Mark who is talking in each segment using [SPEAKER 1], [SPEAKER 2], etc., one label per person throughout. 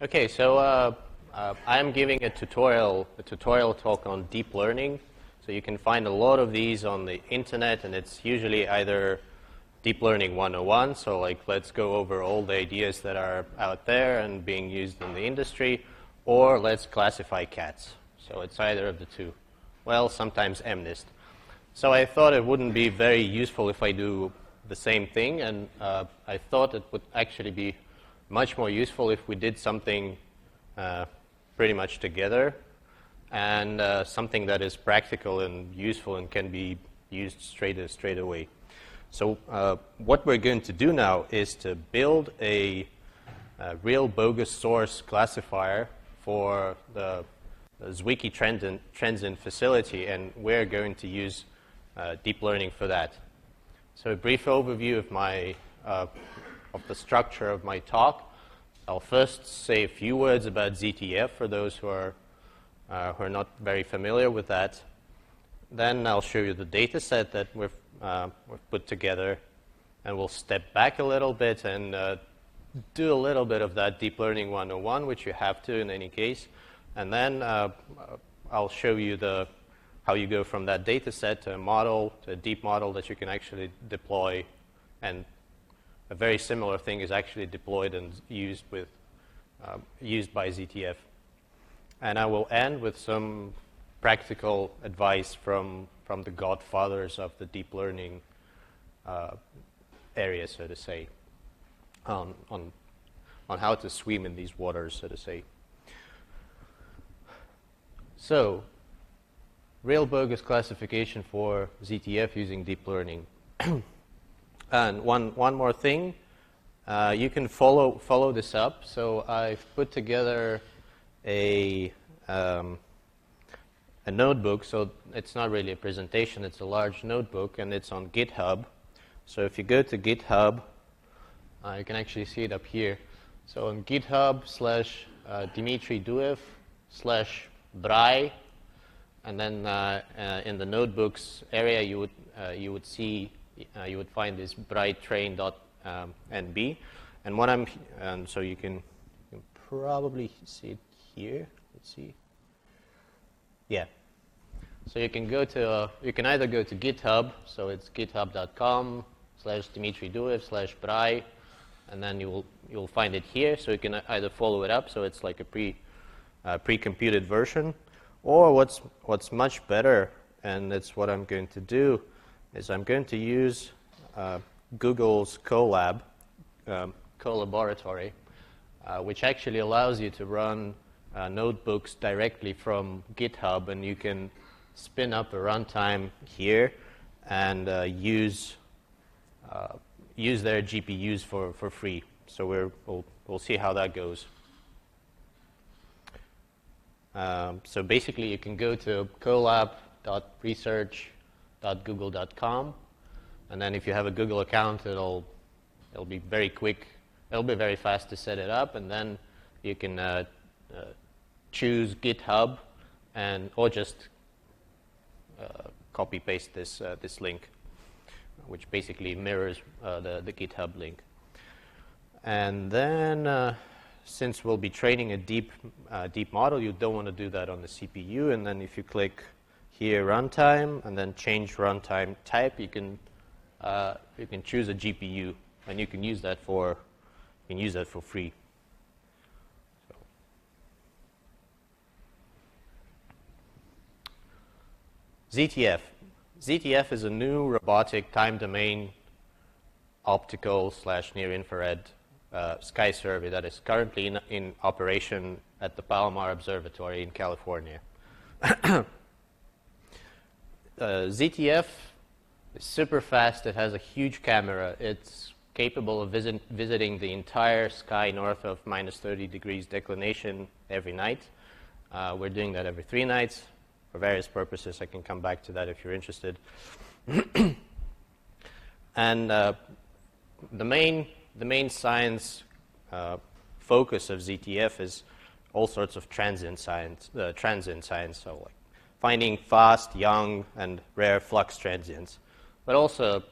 [SPEAKER 1] Okay, so I'm giving a tutorial talk on deep learning. So you can find a lot of these on the internet, and it's usually either Deep Learning 101, so like let's go over all the ideas that are out there and being used in the industry, or let's classify cats. So it's either of the two. Well, sometimes MNIST. So I thought it wouldn't be very useful if I do the same thing, and I thought it would actually be much more useful if we did something pretty much together, and something that is practical and useful and can be used straight away. So what we're going to do now is to build a real bogus source classifier for the Zwicky transient facility, and we're going to use deep learning for that. So a brief overview of the structure of my talk. I'll first say a few words about ZTF for those who are not very familiar with that. Then I'll show you the data set that we've put together, and we'll step back a little bit and do a little bit of that Deep Learning 101, which you have to in any case. And then I'll show you how you go from that data set to a model, to a deep model that you can actually deploy. And a very similar thing is actually deployed and used by ZTF. And I will end with some practical advice from the godfathers of the deep learning area, so to say, on how to swim in these waters, so to say. So, real bogus classification for ZTF using deep learning. And one more thing, you can follow this up. So I've put together a notebook. So it's not really a presentation; it's a large notebook, and it's on GitHub. So if you go to GitHub, you can actually see it up here. So on GitHub/Dmitry Duev /Brai, and then in the notebooks area, you would find this brighttrain.nb, and so you can probably see it here. Let's see. Yeah. So you can you can either go to GitHub, so it's github.com/Dmitry Duev /Brai, and then you'll find it here. So you can either follow it up, so it's like a pre-computed version, or what's much better, and that's what I'm going to do, is I'm going to use Google's Colaboratory, which actually allows you to run notebooks directly from GitHub, and you can spin up a runtime here and use their GPUs for free. So we'll see how that goes. So basically, you can go to colab.research.google.com, and then if you have a Google account, it'll be very quick. It'll be very fast to set it up, and then you can choose GitHub or just copy paste this link, which basically mirrors the GitHub link. And then since we'll be training a deep model, you don't want to do that on the CPU. And then if you click here, runtime, and then change runtime type, you can choose a GPU, and you can use that for free. ZTF. ZTF is a new robotic time domain optical / near-infrared sky survey that is currently in operation at the Palomar Observatory in California. ZTF is super fast. It has a huge camera. It's capable of visiting the entire sky north of -30 degrees declination every night. We're doing that every 3 nights for various purposes. I can come back to that if you're interested. And the main science focus of ZTF is all sorts of transient science. So like finding fast, young, and rare flux transients, but also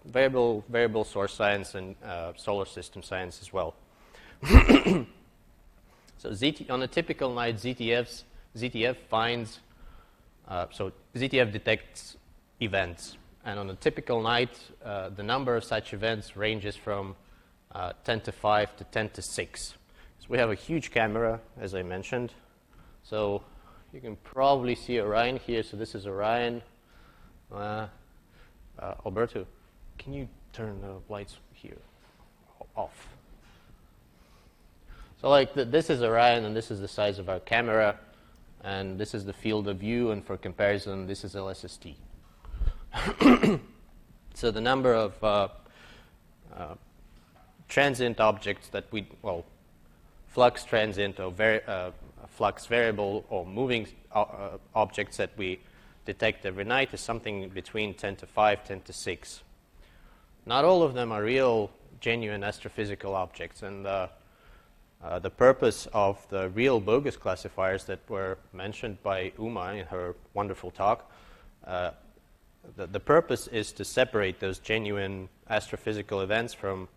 [SPEAKER 1] variable source science and solar system science as well. So on a typical night, ZTF finds, so ZTF detects events. And on a typical night, the number of such events ranges from 10 to 5 to 10 to 6. So we have a huge camera, as I mentioned. So you can probably see Orion here. So this is Orion. Alberto, can you turn the lights here off? So like this is Orion, and this is the size of our camera, and this is the field of view, and for comparison, this is LSST. So the number of transient objects that flux transient or flux variable or moving objects that we detect every night is something between 10 to 5, 10 to 6. Not all of them are real, genuine astrophysical objects, and the purpose of the real bogus classifiers that were mentioned by Uma in her wonderful talk, the purpose is to separate those genuine astrophysical events from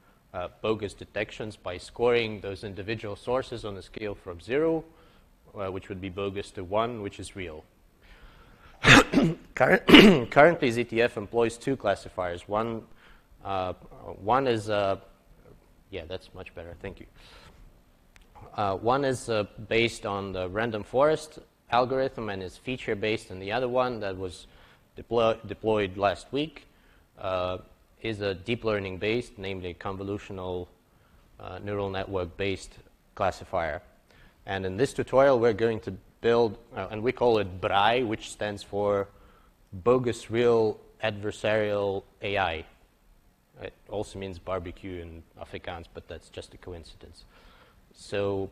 [SPEAKER 1] bogus detections by scoring those individual sources on a scale from 0, which would be bogus, to 1, which is real. Currently, ZTF employs two classifiers. One is, yeah, that's much better, thank you. One is based on the random forest algorithm and is feature-based, and the other one that was deployed last week is a deep learning-based, namely convolutional neural network-based classifier. And in this tutorial, we're going to build, and we call it BRAI, which stands for Bogus Real Adversarial AI. It also means barbecue in Afrikaans, but that's just a coincidence. So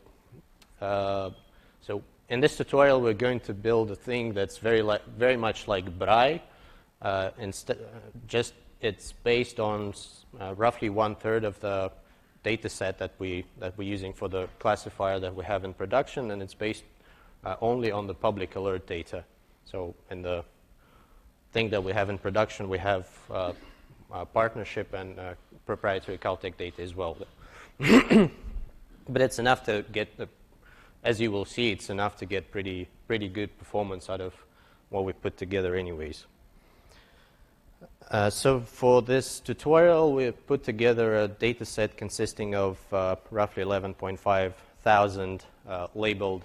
[SPEAKER 1] in this tutorial, we're going to build a thing that's very much like BRAI. It's based on roughly 1/3 of the data set that we're using for the classifier that we have in production, and it's based only on the public alert data. So in the thing that we have in production, we have partnership and proprietary Caltech data as well. But it's enough to get, as you will see, it's enough to get pretty good performance out of what we put together anyways. So for this tutorial, we've put together a data set consisting of roughly 11.5 thousand labeled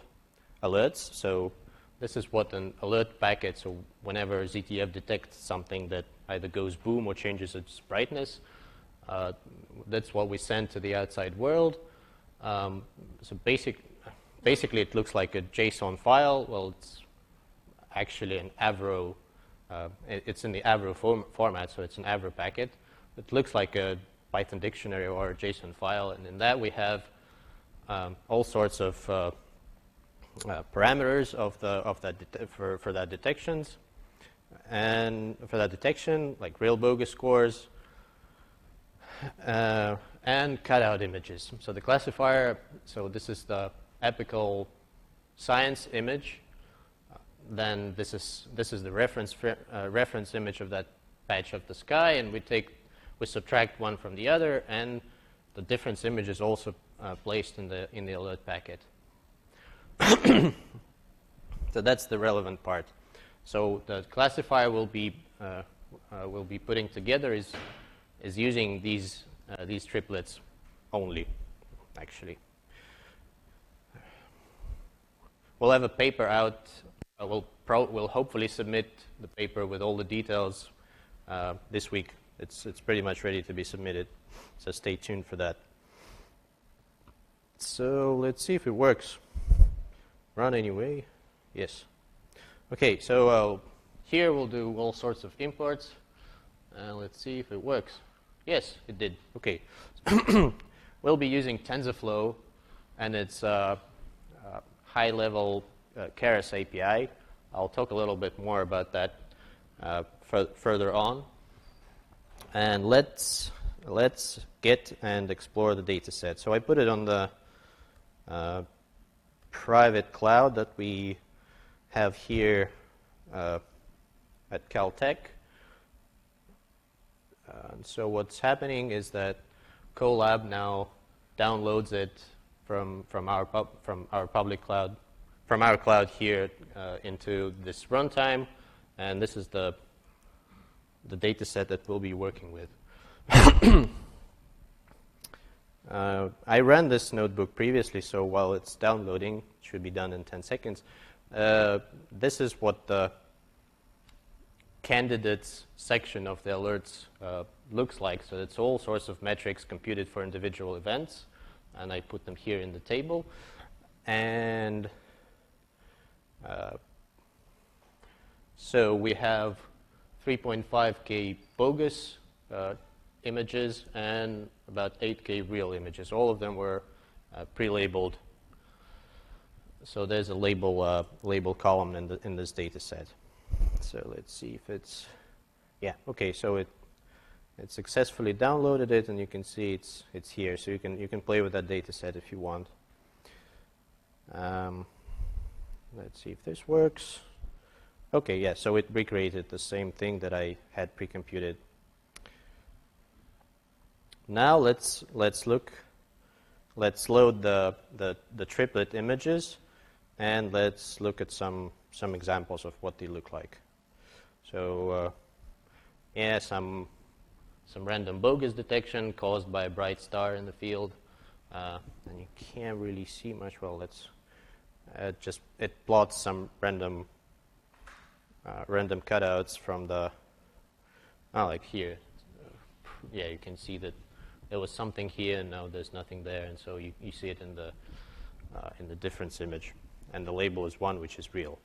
[SPEAKER 1] alerts. So this is what an alert packet, so whenever ZTF detects something that either goes boom or changes its brightness, that's what we send to the outside world. So basically it looks like a JSON file. Well, it's actually an Avro. It's in the Avro format, so it's an Avro packet. It looks like a Python dictionary or a JSON file, and in that we have all sorts of parameters for that detections, and for that detection, like real bogus scores, and cutout images. So the classifier, so this is the epical science image. Then this is the reference image of that patch of the sky, and we subtract one from the other, and the difference image is also placed in the alert packet. So that's the relevant part. So the classifier will be putting together is using these triplets only, actually. We'll have a paper out. We'll hopefully submit the paper with all the details this week. It's pretty much ready to be submitted, so stay tuned for that. So let's see if it works. Run anyway. Yes. Okay, so here we'll do all sorts of imports. Let's see if it works. Yes, it did. Okay. We'll be using TensorFlow and its high-level Keras API. I'll talk a little bit more about that further on. And let's get and explore the data set. So I put it on the private cloud that we have here at Caltech. So what's happening is that Colab now downloads it from our public cloud, from our cloud here into this runtime, and this is the data set that we'll be working with. I ran this notebook previously, so while it's downloading, it should be done in 10 seconds. This is what the candidates section of the alerts looks like. So it's all sorts of metrics computed for individual events, and I put them here in the table. And so we have 3.5K bogus images and about 8K real images. All of them were pre-labeled. So there's a label column in this data set. So let's see if it's, yeah, okay. So it successfully downloaded it, and you can see it's here. So you can play with that data set if you want. Let's see if this works. Okay, yeah. So it recreated the same thing that I had pre-computed. Now let's load the triplet images, and let's look at some examples of what they look like. So yeah, some random bogus detection caused by a bright star in the field, and you can't really see much. Well, let's it plots some random cutouts from the like here. Yeah, you can see that there was something here, and now there's nothing there, and so you see it in the difference image, and the label is 1, which is real.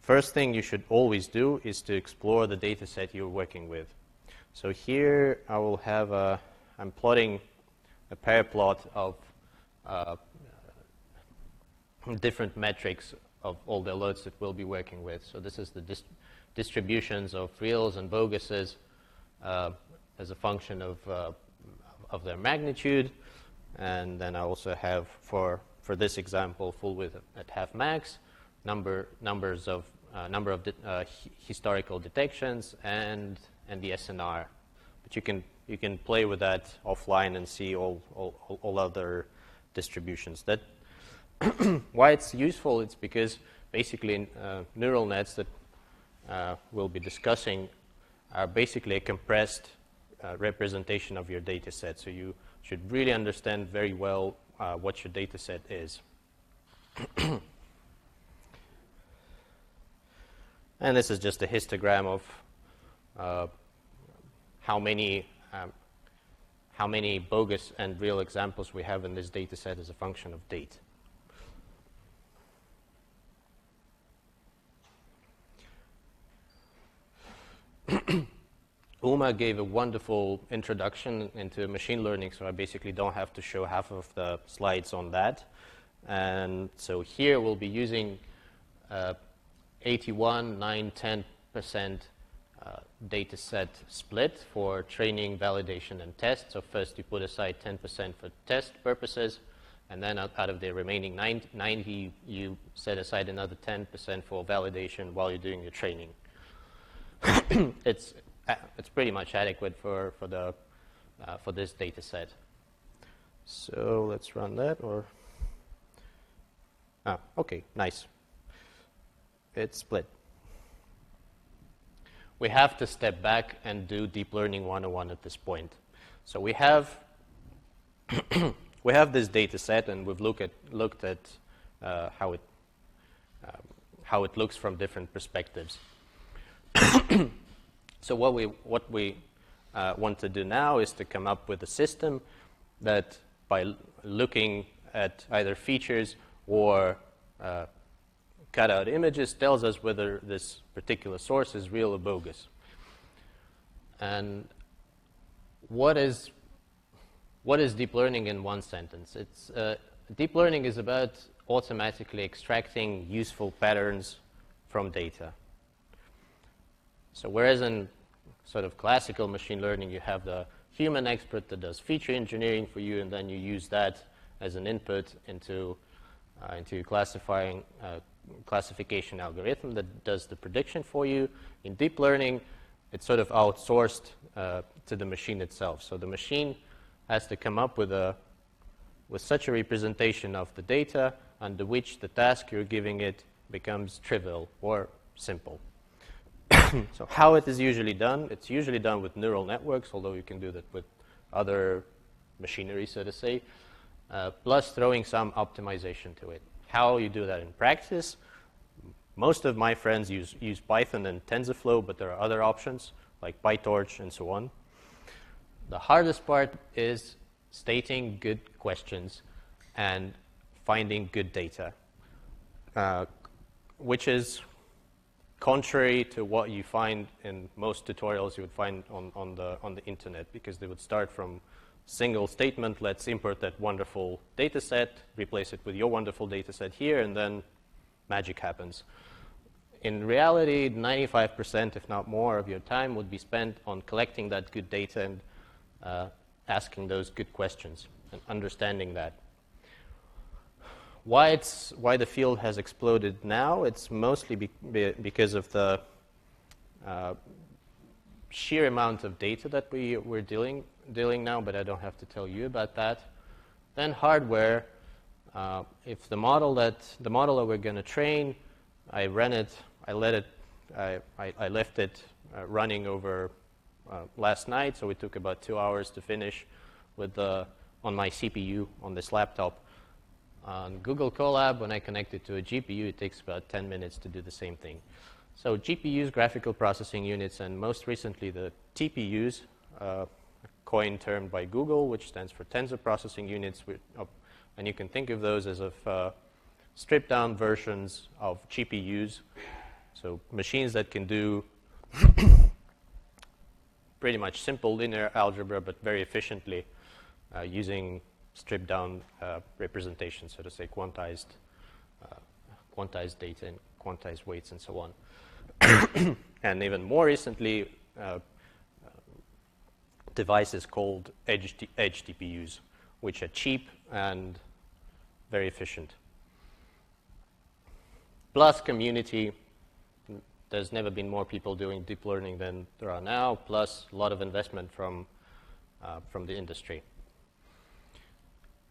[SPEAKER 1] First thing you should always do is to explore the data set you're working with. So here I will have I'm plotting a pair plot of different metrics of all the alerts that we'll be working with. So this is the distributions of reals and boguses as a function of their magnitude, and then I also have for this example full width at half max, number of historical detections, and the SNR. But you can play with that offline and see all other distributions. That why it's useful. It's because basically neural nets that we'll be discussing are basically a compressed representation of your data set. So you should really understand very well what your data set is. And this is just a histogram of how many bogus and real examples we have in this data set as a function of date. Uma gave a wonderful introduction into machine learning, so I basically don't have to show half of the slides on that. And so here we'll be using 81, 9, 10% data set split for training, validation, and test. So first you put aside 10% for test purposes, and then out of the remaining 90, you set aside another 10% for validation while you're doing your training. It's pretty much adequate for this data set. So let's run that. Okay, nice. It's split. We have to step back and do deep learning 101 at this point. So we have this data set, and we've looked at how it looks from different perspectives. So what we want to do now is to come up with a system that, by looking at either features or cutout images, tells us whether this particular source is real or bogus. And what is deep learning in one sentence? Deep learning is about automatically extracting useful patterns from data. So whereas in sort of classical machine learning, you have the human expert that does feature engineering for you, and then you use that as an input into classification algorithm that does the prediction for you. In deep learning, it's sort of outsourced to the machine itself. So the machine has to come up with such a representation of the data under which the task you're giving it becomes trivial or simple. So how it is usually done? It's usually done with neural networks, although you can do that with other machinery, so to say, plus throwing some optimization to it. How you do that in practice? Most of my friends use Python and TensorFlow, but there are other options like PyTorch and so on. The hardest part is stating good questions and finding good data, which is contrary to what you find in most tutorials you would find on the internet, because they would start from single statement, let's import that wonderful data set, replace it with your wonderful data set here, and then magic happens. In reality, 95%, if not more, of your time would be spent on collecting that good data and asking those good questions and understanding that. Why the field has exploded now? It's mostly because of the sheer amount of data that we're dealing now, but I don't have to tell you about that. Then hardware. If the model that we're going to train, I left it running over last night, so it took about 2 hours to finish on my CPU on this laptop. On Google Colab, when I connect it to a GPU, it takes about 10 minutes to do the same thing. So GPUs, graphical processing units, and most recently the TPUs, a coin termed by Google, which stands for tensor processing units, and you can think of those as stripped down versions of GPUs, so machines that can do pretty much simple linear algebra, but very efficiently using stripped down representation, so to say, quantized data and quantized weights and so on. And even more recently, devices called edge TPUs, which are cheap and very efficient. Plus community. There's never been more people doing deep learning than there are now, plus a lot of investment from the industry.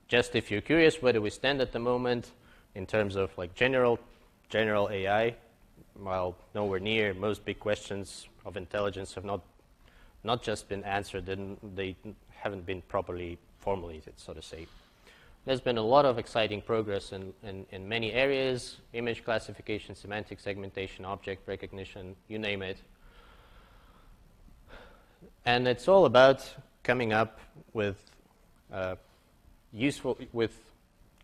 [SPEAKER 1] Just if you're curious, where do we stand at the moment in terms of like general AI? Well, nowhere near. Most big questions of intelligence have not just been answered, and they haven't been properly formulated, so to say. There's been a lot of exciting progress in many areas: image classification, semantic segmentation, object recognition, you name it. And it's all about coming up with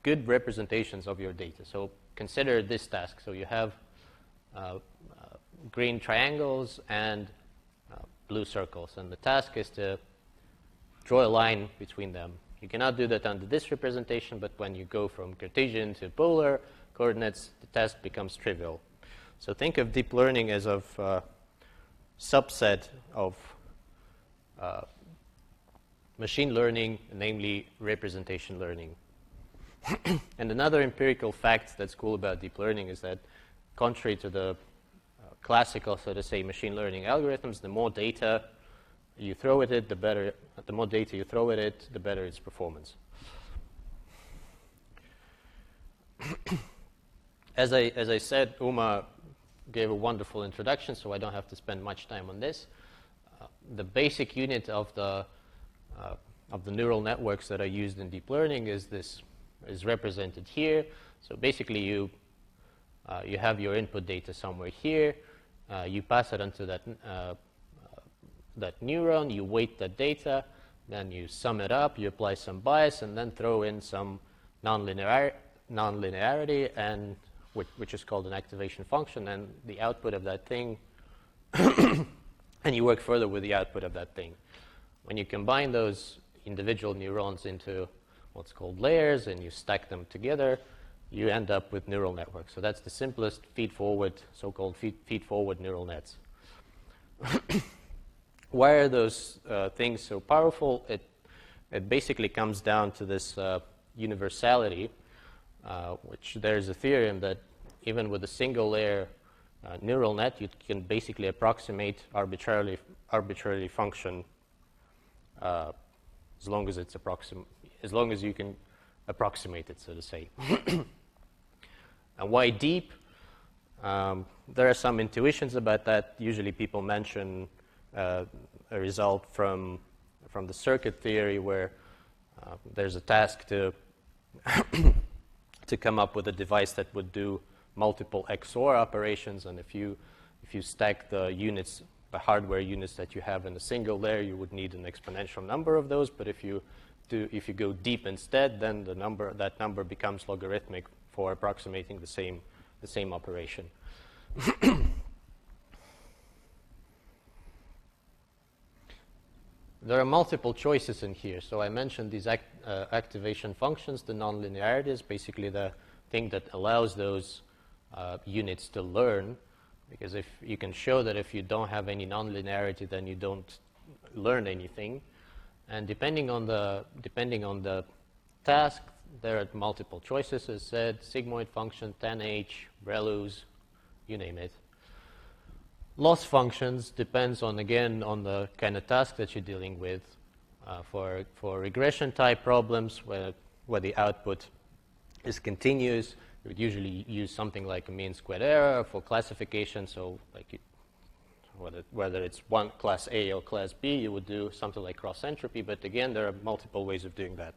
[SPEAKER 1] good representations of your data. So consider this task. So you have green triangles and blue circles, and the task is to draw a line between them. You cannot do that under this representation, but when you go from Cartesian to polar coordinates, the task becomes trivial. So think of deep learning as a subset of machine learning, namely representation learning. And another empirical fact that's cool about deep learning is that, contrary to the classical, so to say, machine learning algorithms, the more data you throw at it, the better. The more data you throw at it, the better its performance. As I said, Uma gave a wonderful introduction, so I don't have to spend much time on this. The basic unit of the neural networks that are used in deep learning is represented here. So basically, you have your input data somewhere here. You pass it onto that neuron, you weight that data, then you sum it up, you apply some bias, and then throw in some nonlinearity, and which is called an activation function, and the output of that thing, and you work further with the output of that thing. When you combine those individual neurons into what's called layers, and you stack them together, you end up with neural networks. So that's the simplest feed-forward, so-called feed-forward neural nets. Why are those things so powerful? It basically comes down to this universality, which there's a theorem that even with a single layer neural net, you can basically approximate arbitrarily function as long as it's as long as you can approximate it, so to say. And why deep? There are some intuitions about that. Usually people mention a result from the circuit theory where there's a task to to come up with a device that would do multiple XOR operations, and if you stack the units, the hardware units that you have in a single layer, you would need an exponential number of those. But if you go deep instead, then that number becomes logarithmic for approximating the same operation. There are multiple choices in here. So I mentioned these activation functions. The nonlinearity is basically the thing that allows those units to learn, because if you can show that if you don't have any nonlinearity, then you don't learn anything. And depending on the task, there are multiple choices, as said: sigmoid function, tanh, ReLUs, you name it. Loss functions depends on, again, on the kind of task that you're dealing with. For regression type problems where the output is continuous, you would usually use something like a mean squared error. For classification, so like whether it's one class A or class B, you would do something like cross entropy. But again, there are multiple ways of doing that.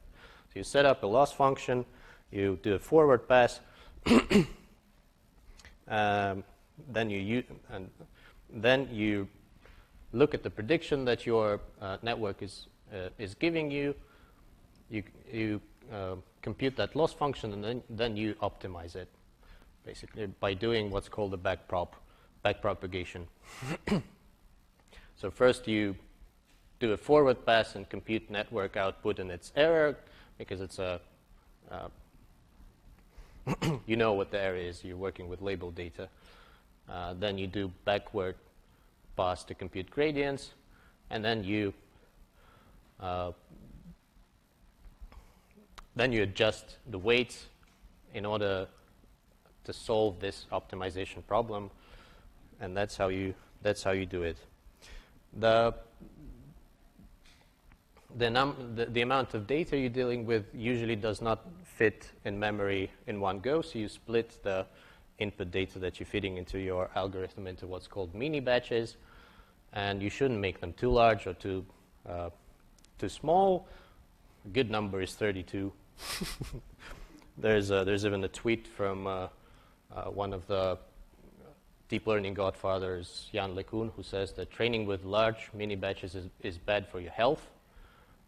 [SPEAKER 1] So you set up a loss function, you do a forward pass, then you look at the prediction that your network is giving you. You compute that loss function, and then you optimize it, basically by doing what's called a backpropagation. So first you do a forward pass and compute network output and its error, because it's you know what the error is. You're working with labeled data. Then you do backward pass to compute gradients, and then you adjust the weights in order to solve this optimization problem, and that's how you do it. The amount of data you're dealing with usually does not fit in memory in one go, so you split the input data that you're feeding into your algorithm into what's called mini batches, and you shouldn't make them too large or too small. A good number is 32. There's even a tweet from one of the deep learning godfathers, Jan LeCun, who says that training with large mini batches is bad for your health.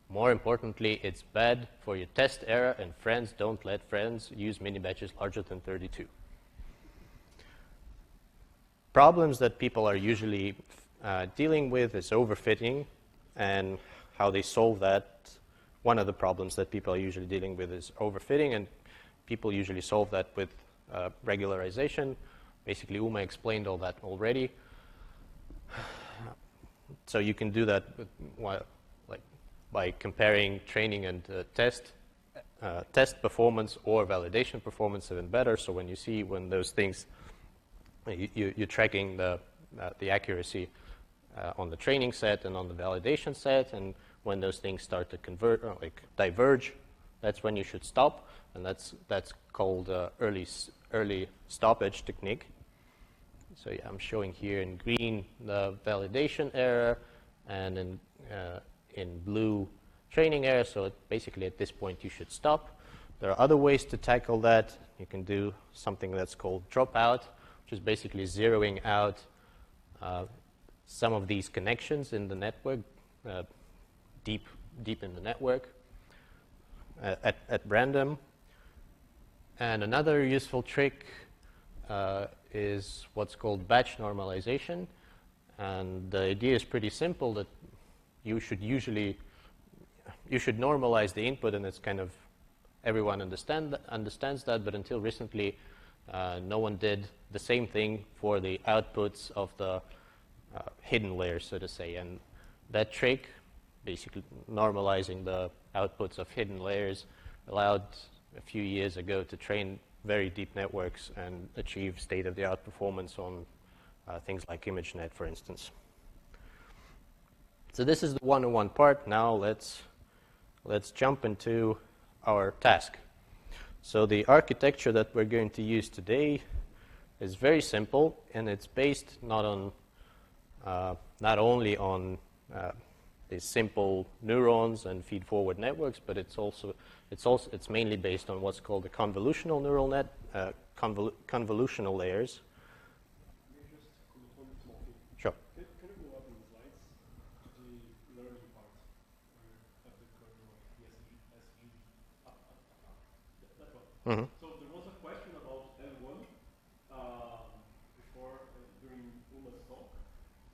[SPEAKER 1] More importantly, it's bad for your test error, and friends, don't let friends use mini batches larger than 32. Problems that people are usually dealing with is overfitting, and how they solve that. One of the problems that people are usually dealing with is overfitting, and people usually solve that with regularization. Basically, Uma explained all that already. So you can do that with, by comparing training and test performance or validation performance, even better. So when those things, you're tracking the accuracy on the training set and on the validation set, and when those things start to diverge, that's when you should stop, and that's called early stoppage technique. So yeah, I'm showing here in green the validation error, and in blue training error. So basically at this point you should stop. There are other ways to tackle that. You can do something that's called dropout, which is basically zeroing out some of these connections in the network, deep in the network at random. And another useful trick is what's called batch normalization. And the idea is pretty simple, that you should normalize the input, and it's kind of everyone understands that, but until recently no one did the same thing for the outputs of the hidden layers, so to say. And that trick, basically normalizing the outputs of hidden layers, allowed a few years ago to train very deep networks and achieve state-of-the-art performance on things like ImageNet, for instance. So this is the one-on-one part. Now let's let's jump into our task. So the architecture that we're going to use today is very simple, and it's based not only on these simple neurons and feed-forward networks, but it's mainly based on what's called the convolutional neural net, convolutional layers. Sure.
[SPEAKER 2] Can you go up in the slides to the learning part of the kernel of the SG? That one.
[SPEAKER 1] Mm-hmm.
[SPEAKER 2] So there was a question about L1 before during Uma's talk.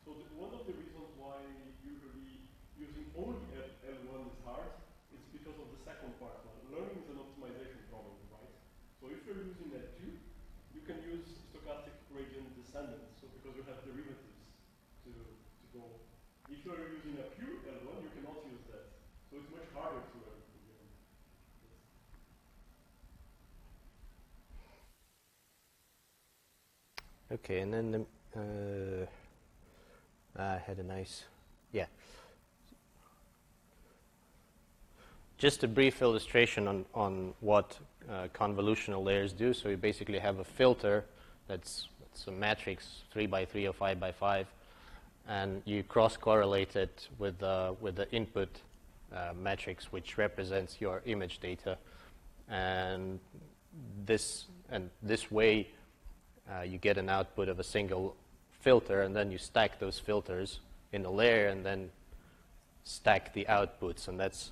[SPEAKER 2] So one of the reasons why usually using only L1 is hard is because of the second part. Learning is an optimization problem, right? So if you're using L2, you can use stochastic gradient descendants. So because you have derivatives to go. If you are using a pure L1, you cannot use that. So it's much harder to learn.
[SPEAKER 1] Okay, and then I had a nice, yeah. Just a brief illustration on what convolutional layers do. So you basically have a filter that's a matrix 3 by 3 or 5 by 5, and you cross-correlate it with the input matrix, which represents your image data, and this way you get an output of a single filter, and then you stack those filters in a layer, and then stack the outputs, and that's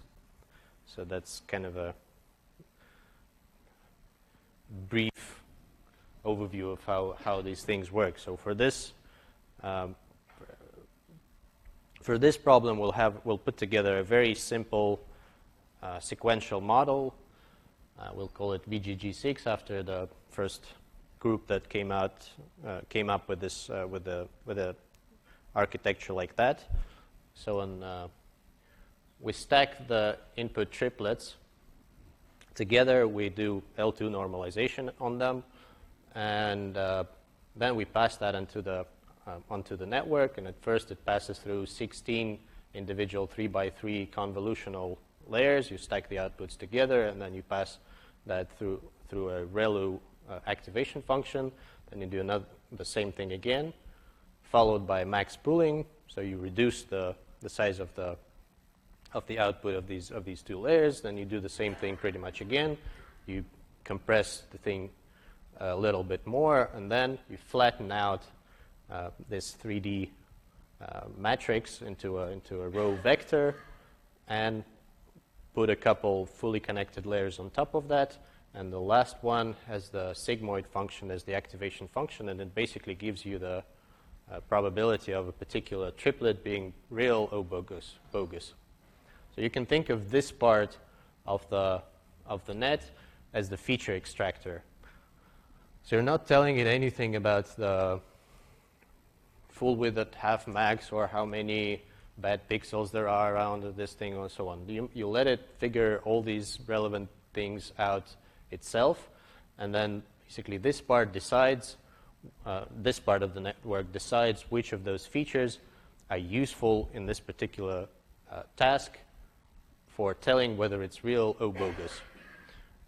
[SPEAKER 1] kind of a brief overview of how these things work. So for this problem, we'll put together a very simple sequential model. We'll call it VGG6 after the first group that came up with this with a architecture like that. So we stack the input triplets together. We do L2 normalization on them, and then we pass that onto the network. And at first, it passes through 16 individual 3 by 3 convolutional layers. You stack the outputs together, and then you pass that through a ReLU activation function. Then you do the same thing again, followed by max pooling. So you reduce the size of the output of these two layers. Then you do the same thing pretty much again. You compress the thing a little bit more, and then you flatten out this 3D matrix into a row vector, and put a couple fully connected layers on top of that. And the last one has the sigmoid function as the activation function, and it basically gives you the probability of a particular triplet being real or bogus. So you can think of this part of the net as the feature extractor. So you're not telling it anything about the full width at half max or how many bad pixels there are around this thing or so on. You let it figure all these relevant things out itself, and then basically this part decides, this part of the network decides which of those features are useful in this particular task for telling whether it's real or bogus.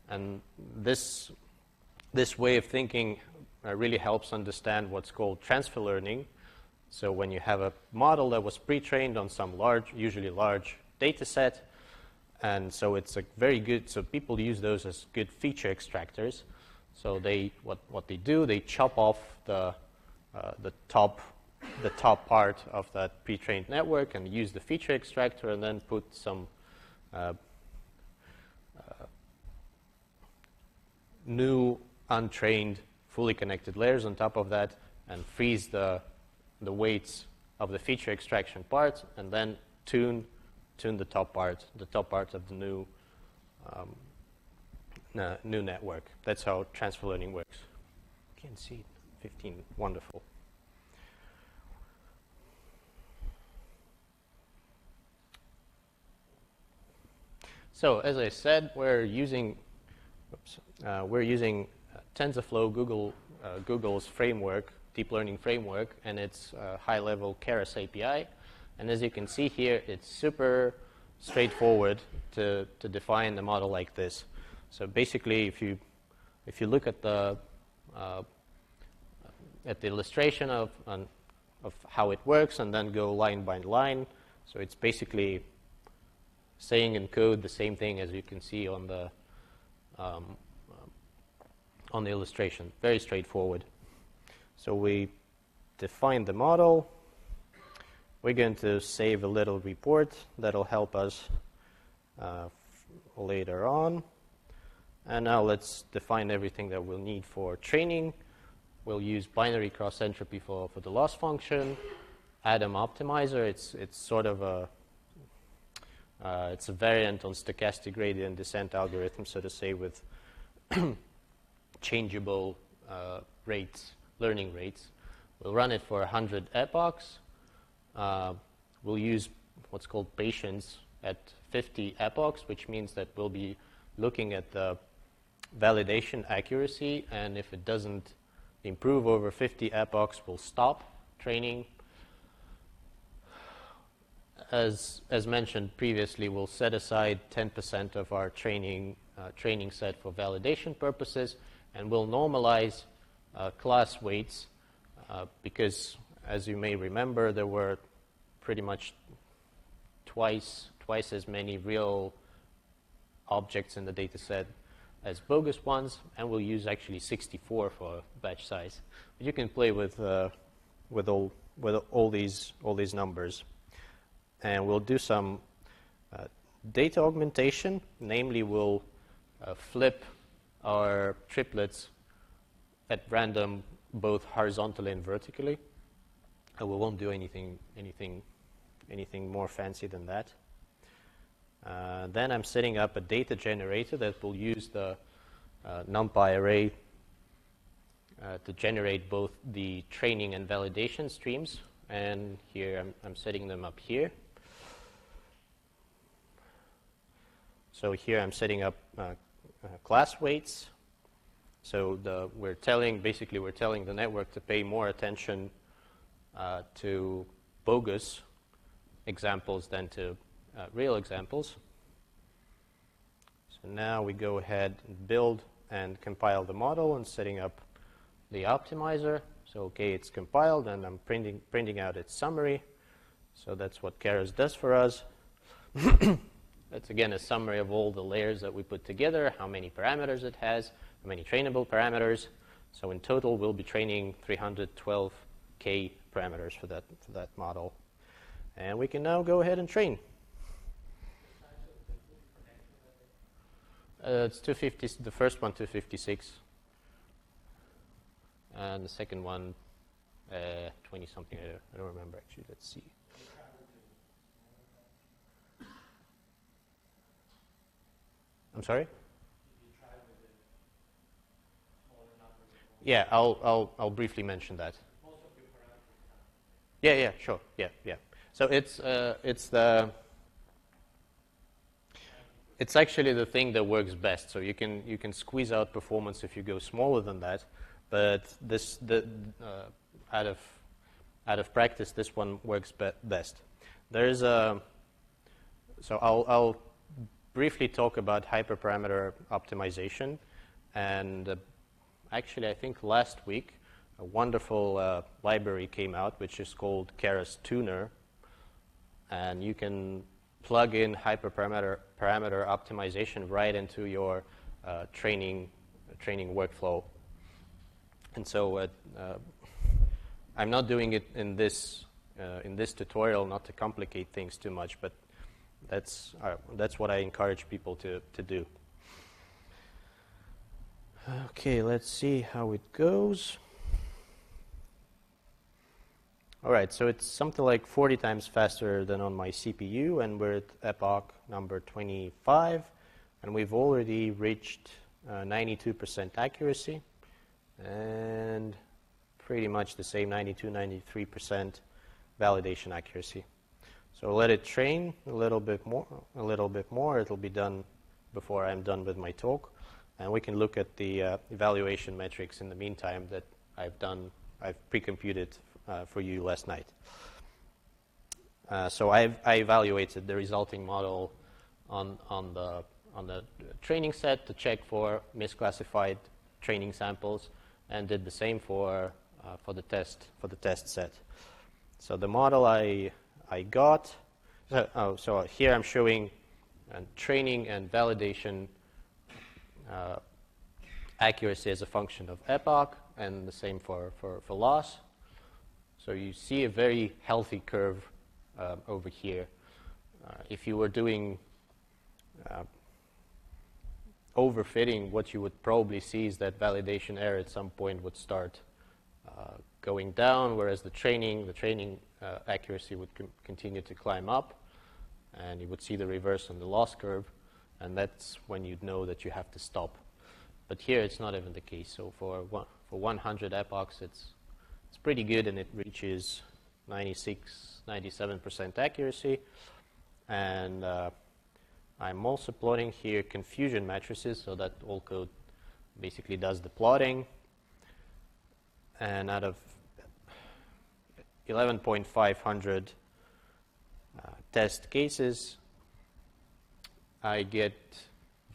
[SPEAKER 1] And this way of thinking really helps understand what's called transfer learning. So when you have a model that was pre-trained on some usually large data set, and so it's a very good, so people use those as good feature extractors. So what they do, they chop off the top part of that pre-trained network and use the feature extractor, and then put some new untrained fully connected layers on top of that, and freeze the weights of the feature extraction part, and then tune the top part of the new network. That's how transfer learning works. You can see 15, wonderful. So as I said, we're using TensorFlow, Google's framework, deep learning framework, and its high-level Keras API. And as you can see here, it's super straightforward to define the model like this. So basically, if you look at the illustration of how it works, and then go line by line, so it's basically saying in code the same thing as you can see on the illustration. Very straightforward. So we define the model. We're going to save a little report that'll help us later on. And now let's define everything that we'll need for training. We'll use binary cross entropy for the loss function. Atom optimizer. It's sort of a it's a variant on stochastic gradient descent algorithm, so to say, with changeable rates, learning rates. We'll run it for 100 epochs. We'll use what's called patience at 50 epochs, which means that we'll be looking at the validation accuracy, and if it doesn't improve over 50 epochs, we'll stop training. As mentioned previously, we'll set aside 10% of our training set for validation purposes, and we'll normalize class weights because, as you may remember, there were pretty much twice as many real objects in the data set as bogus ones, and we'll use actually 64 for batch size. But you can play with all these numbers. And we'll do some data augmentation. Namely, we'll flip our triplets at random, both horizontally and vertically. And we won't do anything more fancy than that. Then I'm setting up a data generator that will use the NumPy array to generate both the training and validation streams. And here I'm setting them up here. So here I'm setting up class weights. So we're telling the network to pay more attention to bogus examples than to real examples. So now we go ahead and build and compile the model and setting up the optimizer. So okay, it's compiled, and I'm printing out its summary. So that's what Keras does for us. That's again a summary of all the layers that we put together, how many parameters it has, how many trainable parameters. So in total, we'll be training 312K parameters for that model. And we can now go ahead and train. It's 250. The first one 256, and the second one 20 something. I don't remember actually. Let's see. I'm sorry? Yeah, I'll briefly mention that. Yeah, sure. Yeah. So it's actually the thing that works best. So you can squeeze out performance if you go smaller than that, but out of practice, this one works best. There's so I'll briefly talk about hyperparameter optimization, and actually I think last week a wonderful library came out which is called Keras Tuner, and you can plug in hyperparameter optimization right into your training workflow. And so I'm not doing it in this tutorial not to complicate things too much, but that's what I encourage people to do. Okay, let's see how it goes. All right, so it's something like 40 times faster than on my CPU, and we're at epoch number 25, and we've already reached 92% accuracy, and pretty much the same 92-93% validation accuracy. So let it train a little bit more. It'll be done before I'm done with my talk, and we can look at the evaluation metrics in the meantime that I've pre-computed for you last night. So I evaluated the resulting model on the training set to check for misclassified training samples, and did the same for the test set. So the model I got. So here I'm showing training and validation accuracy as a function of epoch, and the same for loss. So you see a very healthy curve over here. If you were doing overfitting, what you would probably see is that validation error at some point would start going down, whereas the training accuracy would continue to climb up, and you would see the reverse on the loss curve, and that's when you'd know that you have to stop. But here it's not even the case. So for 100 epochs, it's pretty good, and it reaches 97% accuracy. And I'm also plotting here confusion matrices, so that all code basically does the plotting. And out of 11,500 test cases, I get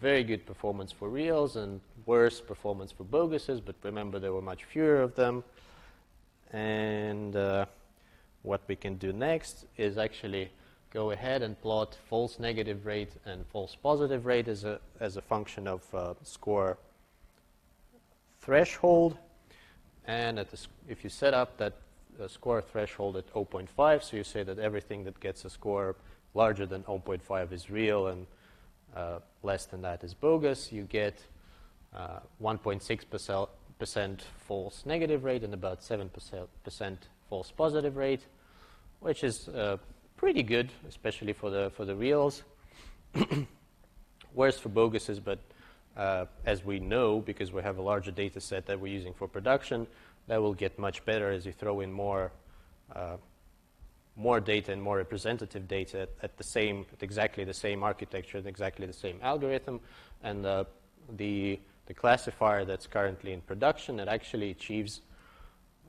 [SPEAKER 1] very good performance for reals and worse performance for boguses, but remember there were much fewer of them. And what we can do next is actually go ahead and plot false negative rate and false positive rate as a function of score threshold. And if you set up that score threshold at 0.5, so you say that everything that gets a score larger than 0.5 is real and less than that is bogus, you get 1.6% false negative rate and about 7% false positive rate, which is pretty good, especially for the reals. Worse for boguses, but as we know, because we have a larger data set that we're using for production, that will get much better as you throw in more data and more representative data at exactly the same architecture and exactly the same algorithm. And the classifier that's currently in production, it actually achieves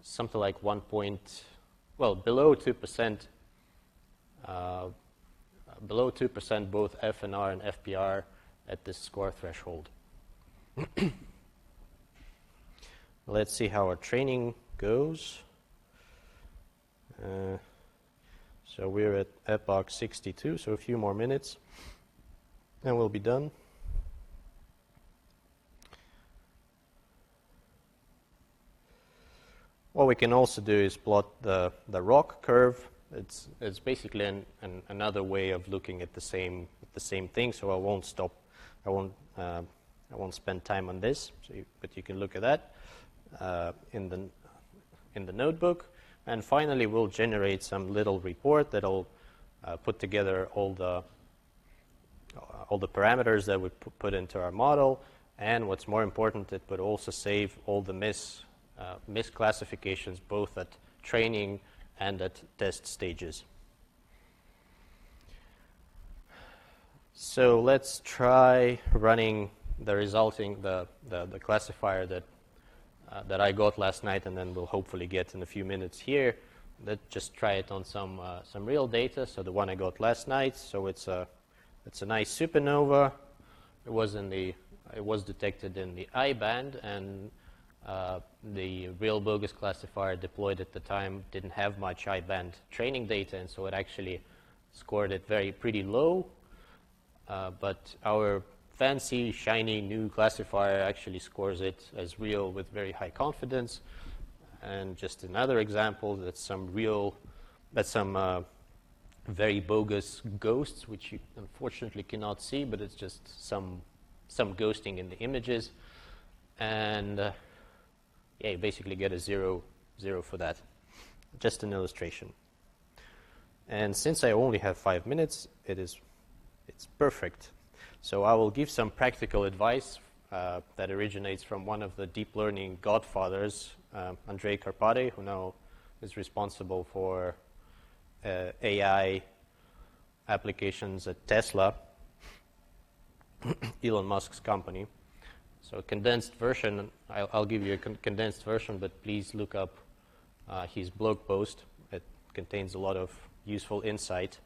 [SPEAKER 1] something like below 2%, below 2% both FNR and FPR at this score threshold. Let's see how our training goes. So we're at epoch 62, so a few more minutes, and we'll be done. What we can also do is plot the ROC curve. It's basically another way of looking at the same thing. So I won't spend time on this. But you can look at that in the notebook. And finally, we'll generate some little report that'll put together all the parameters that we put into our model. And what's more important, it would also save all the misclassifications, both at training and at test stages. So let's try running the classifier that I got last night, and then we'll hopefully get in a few minutes here. Let's just try it on some real data. So the one I got last night. So it's a nice supernova. It was detected in the I band, and the real bogus classifier deployed at the time didn't have much I band training data, and so it actually scored it pretty low. But our fancy, shiny new classifier actually scores it as real with very high confidence. And just another example, that's some very bogus ghosts, which you unfortunately cannot see, but it's just some ghosting in the images. And you basically get a zero for that. Just an illustration. And since I only have 5 minutes, it's perfect. So I will give some practical advice that originates from one of the deep learning godfathers, Andrej Karpathy, who now is responsible for AI applications at Tesla, Elon Musk's company. So a condensed version, I'll give you a condensed version, but please look up his blog post. It contains a lot of useful insight.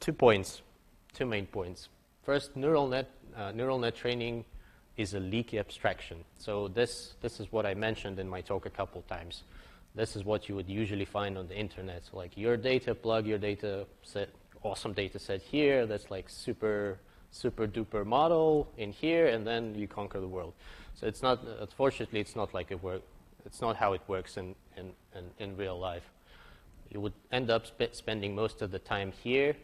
[SPEAKER 1] 2 points. two main points. First, neural net training is a leaky abstraction. So this is what I mentioned in my talk a couple times. This is what you would usually find on the internet. So like your data, plug your data set, awesome data set here. That's like super duper model in here, and then you conquer the world. So it's not, unfortunately, it's not like it's not how it works in real life. You would end up spending most of the time here,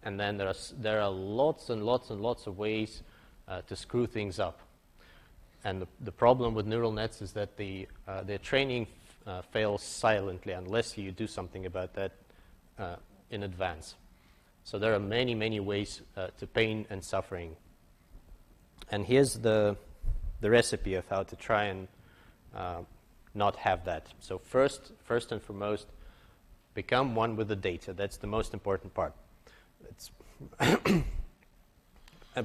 [SPEAKER 1] and then there are lots and lots and lots of ways to screw things up. And the problem with neural nets is that their training fails silently unless you do something about that in advance. So there are many, many ways to pain and suffering. And here's the recipe of how to try and not have that. So first and foremost, become one with the data. That's the most important part. It's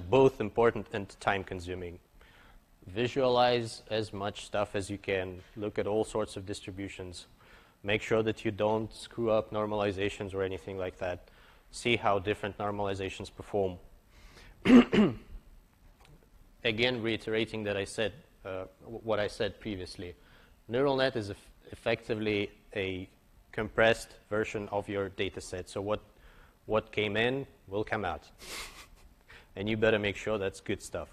[SPEAKER 1] both important and time-consuming. Visualize as much stuff as you can. Look at all sorts of distributions. Make sure that you don't screw up normalizations or anything like that. See how different normalizations perform. Again, reiterating that what I said previously. Neural net is effectively a compressed version of your data set. So what came in will come out. And you better make sure that's good stuff.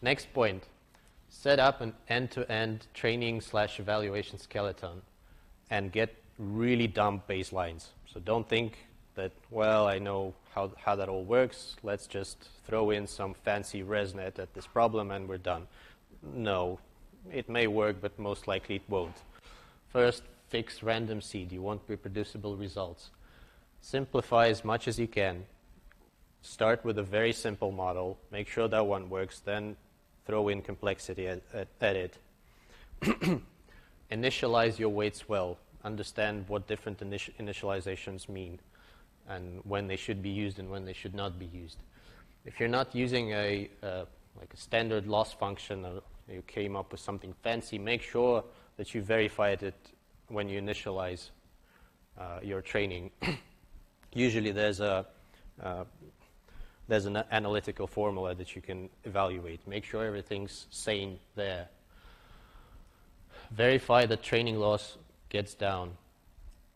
[SPEAKER 1] Next point, set up an end-to-end training/evaluation skeleton and get really dumb baselines. So don't think that, well, I know how that all works. Let's just throw in some fancy ResNet at this problem and we're done. No, it may work, but most likely it won't. First, fix random seed. You want reproducible results. Simplify as much as you can. Start with a very simple model. Make sure that one works. Then throw in complexity at it. Initialize your weights well. Understand what different initializations mean and when they should be used and when they should not be used. If you're not using like a standard loss function or you came up with something fancy, make sure that you verify it when you initialize your training. Usually there's an analytical formula that you can evaluate. Make sure everything's sane there. Verify that training loss gets down.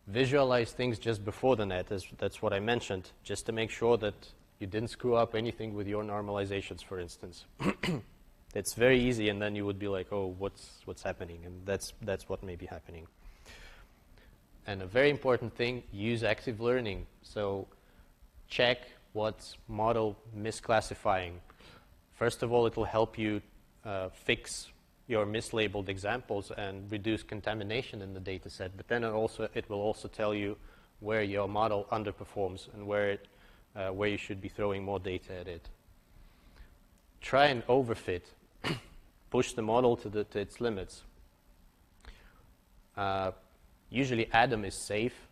[SPEAKER 1] Visualize things just before the net, that's what I mentioned, just to make sure that you didn't screw up anything with your normalizations, for instance. It's very easy, and then you would be like, oh, what's happening? And that's what may be happening. And a very important thing, use active learning. So check what's model misclassifying. First of all, it will help you fix your mislabeled examples and reduce contamination in the data set, but then it will also tell you where your model underperforms and where you should be throwing more data at it. Try and overfit. Push the model to its limits. Usually Adam is safe.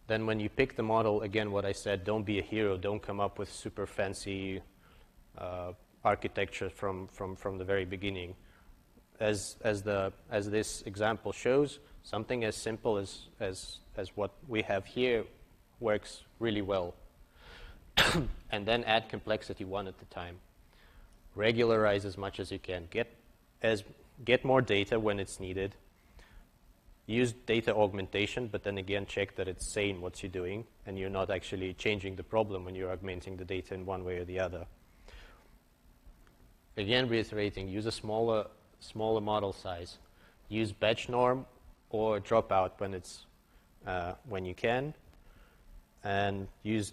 [SPEAKER 1] Then when you pick the model, again, what I said, don't be a hero. Don't come up with super fancy architecture from the very beginning. As this example shows, something as simple as what we have here works really well. And then add complexity one at a time. Regularize as much as you can. Get more data when it's needed. Use data augmentation, but then again check that it's sane what you're doing and you're not actually changing the problem when you're augmenting the data in one way or the other. Again, reiterating, use a smaller model size. Use batch norm or dropout when you can, and use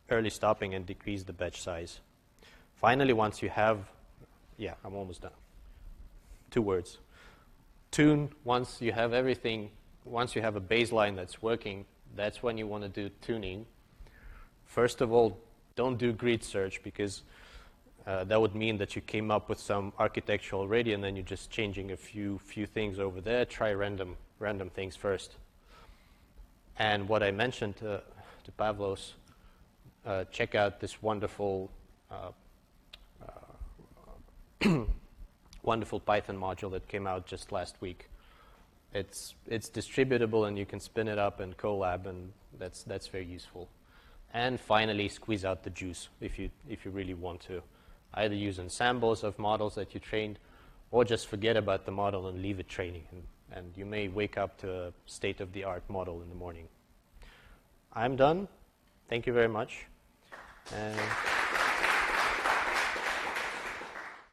[SPEAKER 1] early stopping and decrease the batch size. Finally, once you have, I'm almost done. 2 words. Tune, once you have everything, once you have a baseline that's working, that's when you want to do tuning. First of all, don't do grid search because that would mean that you came up with some architecture already and then you're just changing a few things over there. Try random things first. And what I mentioned to Pavlos, check out this wonderful wonderful Python module that came out just last week. it's distributable, and you can spin it up in Colab, and that's very useful. And finally, squeeze out the juice if you really want to. Either use ensembles of models that you trained, or just forget about the model and leave it training, and you may wake up to a state-of-the-art model in the morning. I'm done. Thank you very much. And